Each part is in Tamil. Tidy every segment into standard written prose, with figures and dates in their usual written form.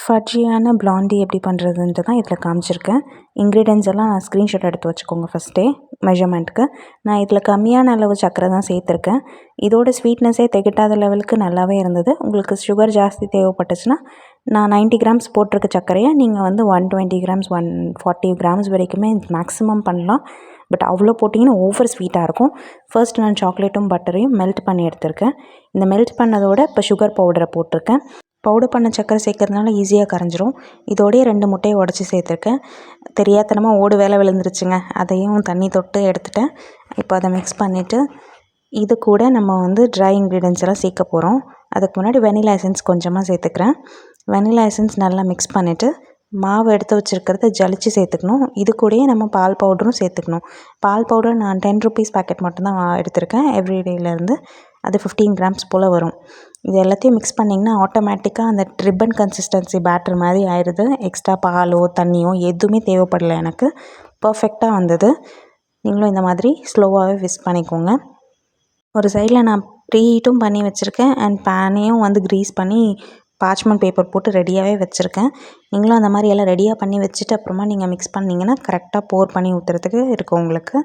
ஃபட்ஜியான பிளாண்டி எப்படி பண்ணுறதுன்ட்டு தான் இதில் காமிச்சிருக்கேன். இன்க்ரீடியன்ஸ் எல்லாம் நான் ஸ்க்ரீன்ஷாட் எடுத்து வச்சுக்கோங்க ஃபஸ்ட்டே மெஷர்மெண்ட்டுக்கு. நான் இதில் கம்மியான அளவு சர்க்கரை தான் சேர்த்துருக்கேன். இதோட ஸ்வீட்னஸே திகட்டாத லெவலுக்கு நல்லாவே இருந்தது. உங்களுக்கு சுகர் ஜாஸ்தி தேவைப்பட்டுச்சுன்னா நான் 90 கிராம்ஸ் போட்டிருக்க சர்க்கரையை நீங்கள் வந்து 120 கிராம்ஸ் 140 கிராம்ஸ் வரைக்குமே மேக்ஸிமம் பண்ணலாம். பட் அவ்வளோ போட்டிங்கன்னா ஓவர் ஸ்வீட்டாக இருக்கும். ஃபர்ஸ்ட் நான் சாக்லேட்டும் பட்டரையும் மெல்ட் பண்ணி எடுத்திருக்கேன். இந்த மெல்ட் பண்ணதோட இப்போ சுகர் பவுடரை போட்டிருக்கேன். பவுடர் பண்ண சர்க்கரை சேர்க்கறதுனால ஈஸியாக கரைஞ்சிரும். இதோடய 2 முட்டையை உடச்சி சேர்த்துருக்கேன். தெரியாதனமாக ஓடு வேலை விழுந்துருச்சுங்க. அதையும் தண்ணி தொட்டு எடுத்துட்டேன். இப்போ அதை மிக்ஸ் பண்ணிவிட்டு இது கூட நம்ம வந்து ட்ரை இன்க்ரீடியன்ஸ் எல்லாம் சேர்க்க போகிறோம். அதுக்கு முன்னாடி வெனிலா எசன்ஸ் கொஞ்சமாக சேர்த்துக்கிறேன். வெனிலா எசன்ஸ் நல்லா மிக்ஸ் பண்ணிவிட்டு மாவு எடுத்து வச்சுருக்கிறத ஜலிச்சு சேர்த்துக்கணும். இது கூடயே நம்ம பால் பவுடரும் சேர்த்துக்கணும். பால் பவுடர் நான் 10 ருபீஸ் பேக்கெட் மட்டும்தான் எடுத்திருக்கேன் எவ்ரிடேலேருந்து. அது 15 கிராம்ஸ் போல் வரும். இது எல்லாத்தையும் மிக்ஸ் பண்ணிங்கன்னா ஆட்டோமேட்டிக்காக அந்த ரிப்பன் கன்சிஸ்டன்சி பேட்டர் மாதிரி ஆயிடுது. எக்ஸ்ட்ரா பாலோ தண்ணியோ எதுவுமே தேவைப்படலை எனக்கு. பர்ஃபெக்டாக வந்தது. நீங்களும் இந்த மாதிரி ஸ்லோவாகவே விஸ்க் பண்ணிக்கோங்க. ஒரு சைடில் நான் ப்ரீ ஹீட்டும் பண்ணி வச்சுருக்கேன் அண்ட் பேனையும் வந்து க்ரீஸ் பண்ணி பார்ச்மெண்ட் பேப்பர் போட்டு ரெடியாகவே வச்சுருக்கேன். நீங்களும் அந்த மாதிரி எல்லாம் ரெடியாக பண்ணி வச்சுட்டு அப்புறமா நீங்கள் மிக்ஸ் பண்ணிங்கன்னா கரெக்டாக போர் பண்ணி ஊற்றுறதுக்கு இருக்கும் உங்களுக்கு.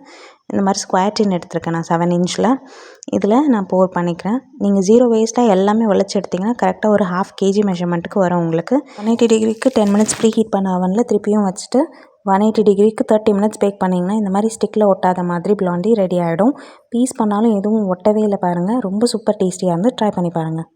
இந்த மாதிரி ஸ்கொயர் டின் எடுத்துருக்கேன் நான் 7 இன்ச்சில். இதில் நான் போர் பண்ணிக்கிறேன். நீங்கள் 0 வேஸ்ட்டாக எல்லாமே உழைச்சி எடுத்திங்கன்னா கரெக்டாக ஒரு 1/2 kg மெஷர்மெண்ட்டுக்கு வரும் உங்களுக்கு. 180 டிகிரிக்கு 10 மினிட்ஸ் ப்ரீ ஹீட் பண்ண அவனில் திருப்பியும் வச்சுட்டு 180 டிகிரிக்கு 30 மினிட்ஸ் பேக் பண்ணிங்கன்னா இந்த மாதிரி ஸ்டிக்கில் ஒட்டாத மாதிரி பிளாண்டி ரெடி ஆகிடும். பீஸ் பண்ணாலும் எதுவும் ஒட்டவே இல்லை பாருங்கள். ரொம்ப சூப்பர் டேஸ்டியாக இருந்து ட்ரை பண்ணி பாருங்கள்.